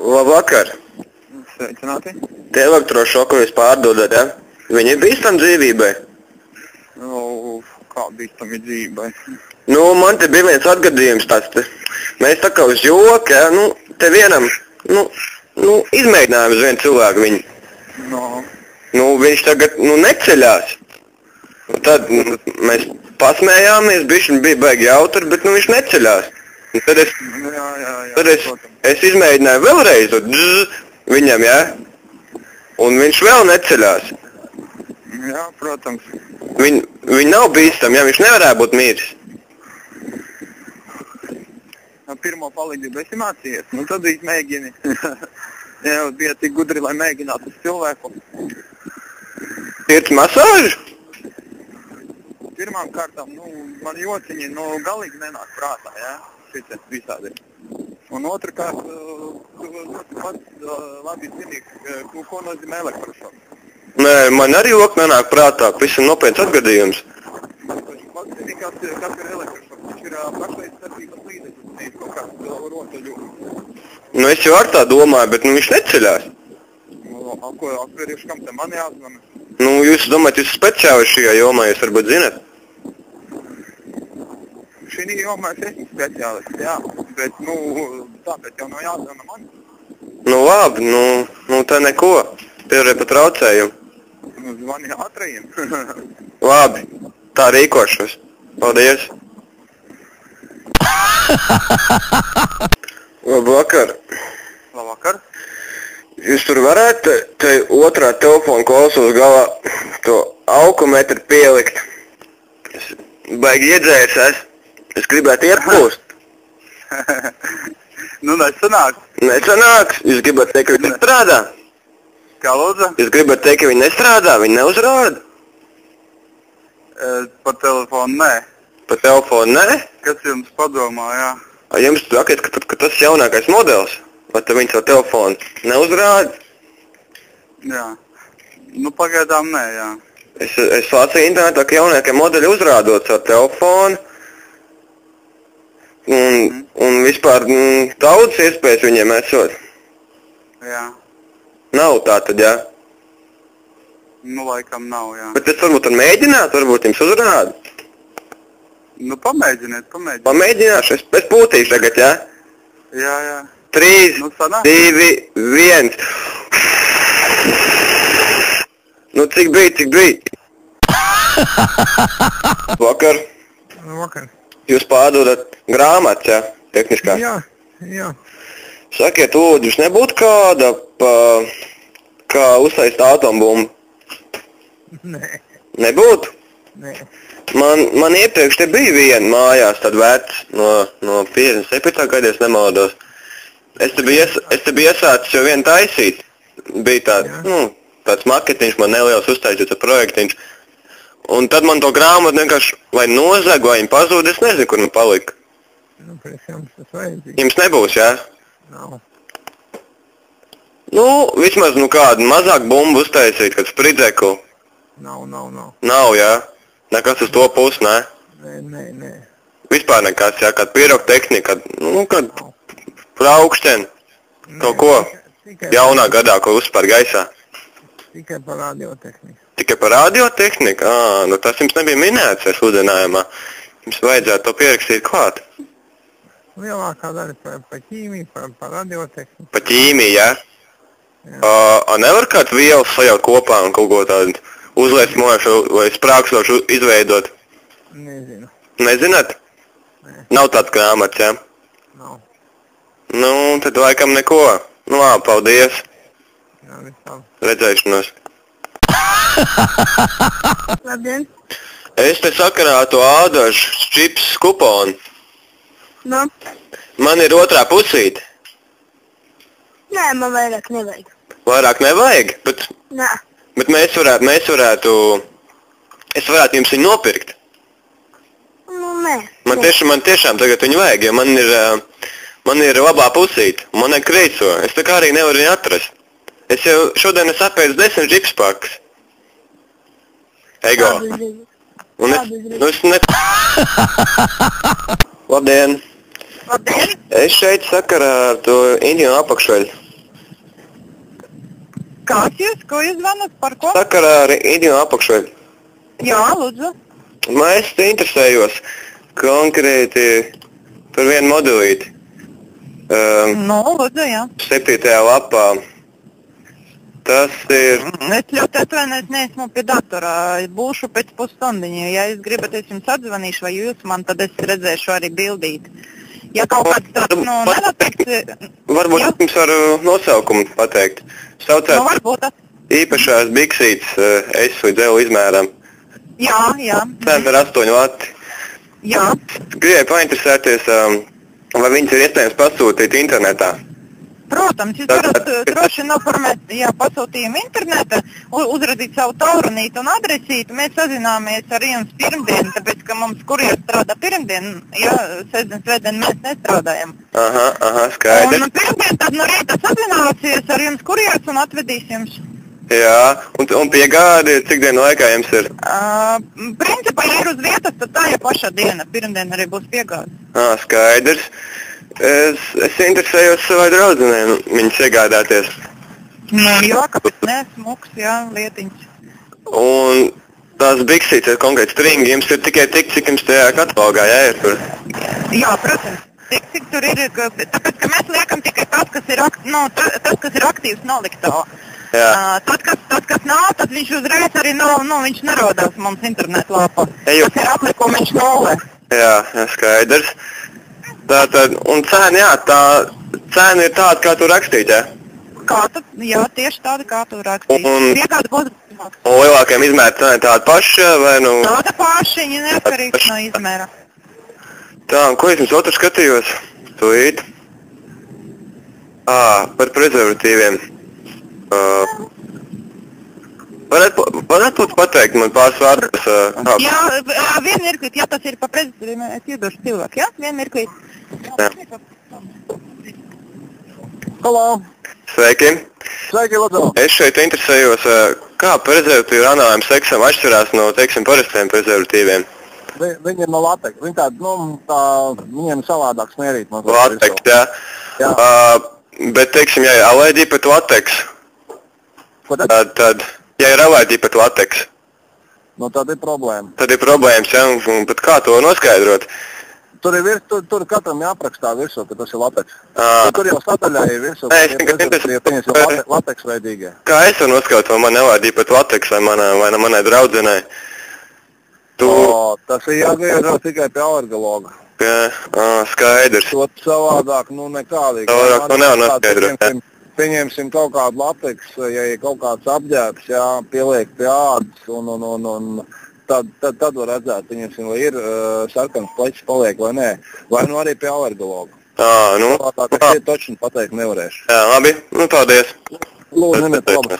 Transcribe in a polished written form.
Labvakar. Sveicināti. Tie elektrošoku jūs pārdodat, ja? Viņi ir bīstami dzīvībai? Nu, kā bīstami dzīvībai? Nu, man te bija viens atgadījums tāds, mēs tā kā uz joku, ja? Nu, te vienam, izmēģinājām uz vienu cilvēku viņu. No. Nu, viņš tagad, neceļās. Tad mēs pasmējāmies, bišķiņ bija baigi jautri, bet, viņš neceļās. Un tad es izmēģināju vēlreiz, viņam, jā? Un viņš vēl neceļās. Jā, protams. Viņi nav bīstami, jā, viņš nevarētu būt mīris. Pirmo palīdzību esi mācījies, tad izmēģini. Jā, bija tik gudri, lai mēģinātu uz cilvēku. Sirds masāžu? Pirmām kārtām, man jociņi, galīgi nenāk prātā, jā? Šitas visādi. Un otrkārt, ļoti pats labi zini, ko nozīmē elektrošoks. Nē, man arī jok nenāk prātā, visam nopietns atgadījums. Pats zini, kas ir elektrošoks. Viņš ir pašaizsardzības līdzeklis, kaut kāds rotaļu. Es jau ar tā domāju, bet viņš neceļās. Apvērieši, kam te man jāzvana? Jūs domājat, jūs speciāli šajā jomā, jūs varbūt zināt? Šī jomā es esmu speciālists, jā, bet, tāpēc jau nav jāzvana man. Labi, tā neko, pievarēja pa traucējumu. Zvani ātrajiem. Labi, tā rīkošos. Paldies. Labvakar. Labvakar. Jūs tur varētu te otrā telefona klausos galā to aukometru pielikt? Es baigi iedzēries. Es gribētu iepūst. Nesanāks. Nesanāks? Jūs gribat teikt, ka viņi nestrādā? Kā lūdzu? Jūs gribat teikt, ka viņi nestrādā, viņi neuzrāda? Pa telefonu nē. Pa telefonu nē? Kas jums padomā, jā? Jums sakiet, ka tas jaunākais modelis, vai tad viņi savu telefonu neuzrāda? Jā. Pagaidām nē, jā. Es lācīju internetā, ka jaunākie modeļi uzrādot savu telefonu. Un vispār daudz iespējas viņiem esot. Jā. Nav tā tad, jā? Laikam nav, jā. Bet es varbūt mēģināt, varbūt jums uzrāda. Pamēģiniet. Pamēģināšu, es pūtīšu tagad, jā? Jā. 3, 2, 1. Cik bija? Vakar. Vakar. Jūs pārdodat grāmatas, jā? Tehniskās? Jā. Sakiet, lūdzu, jūs nebūtu kāda kā uztaisīt atombumbu? Nē. Nebūtu? Nē. Man iepriekš te bija viena mājās, tad vecs no 57. gada, es nemaldos. Es te biju iesācis jau vienu taisīt. Bija tāds maketiņš, man neliels uztaisīts projektiņš. Un tad man to grāmatu vienkārši vai nozag, vai viņa pazūd, es nezinu, kur man palika. Pēc jums tas vajadzīgi. Jums nebūs, jā? Nav. Vismaz kādu mazāku bumbu uztaisīt, kad spridzeklu. Nav. Nav, jā? Nekas uz to pusi, nē? Nē. Vispār nekas, jā? Kāda pirotehnika, kad praukšķeni, kaut ko jaunā gadā, ko uzspēr gaisā. Tikai par radiotehniku. Tikai par radiotehniku? Tas jums nebija minēts sludinājumā. Jums vajadzētu to pierakstīt klāt. Lielākā daļa par ķīmiju, par radiotehniku. Par ķīmiju, jā? Nevar kāds vielas sajaut kopā un kaut ko tādu uzliesmošu vai sprākstošu izveidot? Nezinu. Nezināt? Nē. Nav tāds grāmats, jā? Nav. Tad laikam neko. Labi, paldies. Jā, visām. Redzēšanos. Labdien. Es te sakarā to ādažu čips kuponu. Man ir otrā pusīte. Nē, man vairāk nevajag. Vairāk nevajag? Nē. Bet es varētu jums viņu nopirkt. Nē. Man tiešām tagad viņu vajag, jo man ir labā pusīte. Man ir kreiso. Es tā kā arī nevaru viņu atrast. Es jau šodien apēdu 10 džipspakas. Ego. Un es Labdien! Labdien! Es šeit sakarā ar to Indianu apakšveļu. Ko jūs zvanat, par ko? Sakarā ar Iņu apakšveļu. Jā, lūdzu. Es te interesējos konkrēti par vienu modelīti. Lūdzu, jā. 7. lapā. Tas ir... Es ļoti atvainojos, neesmu pie datorā. Būšu pēc pusstundiņa. Ja jūs gribat, es jums atzvanīšu, vai jūs man, tad es redzēšu arī bildīt. Ja kaut kāds tāds, nenoteikts... Varbūt jums varu nosaukumu pateikt. Saucēt varbūt tas. īpašās biksītes S līdz L izmēram. Jā. Cena ir 8 vati. Jā. Gribēju painteresēties, vai viņas ir iespējams pasūtīt internetā. Protams, jūs varat droši noformēt pasūtījumu internetā, uzradīt savu taurunītu un adresītu. Mēs sazināmies ar jums pirmdien, tāpēc, ka mums kurjers strādā pirmdien, sestdien, svētdien mēs nestrādājam. Aha, skaidrs. Un pirmdien tad no rīta sazināsies ar jums kurjers un atvedīs jums. Jā, un piegādi, cik dienu laikā jums ir? Principā, ja ir uz vietas, tad tā jau pašā diena, pirmdien arī būs piegādi. Skaidrs. Es interesējos savai draudzenei viņas iegādāties. Jā, kāpēc ne, smuks, lietiņas. Un tās biksītes ir konkrēti stringi, jums ir tikai tik, cik jums tajā katalogā ir tur? Jā, protams, cik tur ir, tāpēc, ka mēs liekam tikai tas, kas ir aktīvs noliktā. Tas, kas nav, tad viņš uzreiz arī viņš nerodās mums internetlāpā. Tas ir aplikumiņš 0. Jā, skaidrs. Tātad, un cena, tā cena ir tāda, kā tu rakstīt, Jā, tieši tāda, kā tu rakstīt. Piegāda būs. Un lielākajiem izmēra cena ir tāda paša, vai nu? Tāda paša, viņa neatkarīgs no izmēra. Tā, un ko es jums otru skatījos? Tūlīt. Par prezervatīviem. Varētu pateikt man pāris vārdus? Jā, vien mirklīt, tas ir pa prezervatīviem, es iedošu cilvēku, vien mirklīt. Halo! Sveiki! Sveiki, lūdzu! Es šeit interesējos, kā prezervatīvu ranājuma seksam atšķirās no, teiksim, parastiem prezervatīviem. Viņi ir no lateks. Viņi tādi, viņiem savādāk smērīt. Lateks, jā. Bet, teiksim, ja ir alaidī pret lateks, tad, ja ir alaidī pret lateks, tad ir problēma. Tad ir problēmas, bet kā to noskaidrot? Tur katram jāaprakstā virsū, ka tas ir lateks. Tur jau sataļāja virsū, ka lateks veidīgie. Kā es varu noskaidrot, vai man nevajadī pret lateks vai manai draudzenei? Tas ir jāgriežas tikai pie alergologa. Skaidrs. To savādāk, nekādīgi. Savādāk to nevar noskaidrot. Pieņemsim kaut kādu lateks, ja ir kaut kāds apģērbs, pieliek pie ādas un tad var redzēt, vai ir sarkans pleķis paliek vai nē. Vai arī pie alergologa. Savādāk es točni pateikt nevarēšu. Jā, labi. Paldies. Lūdzu, nemiet labas.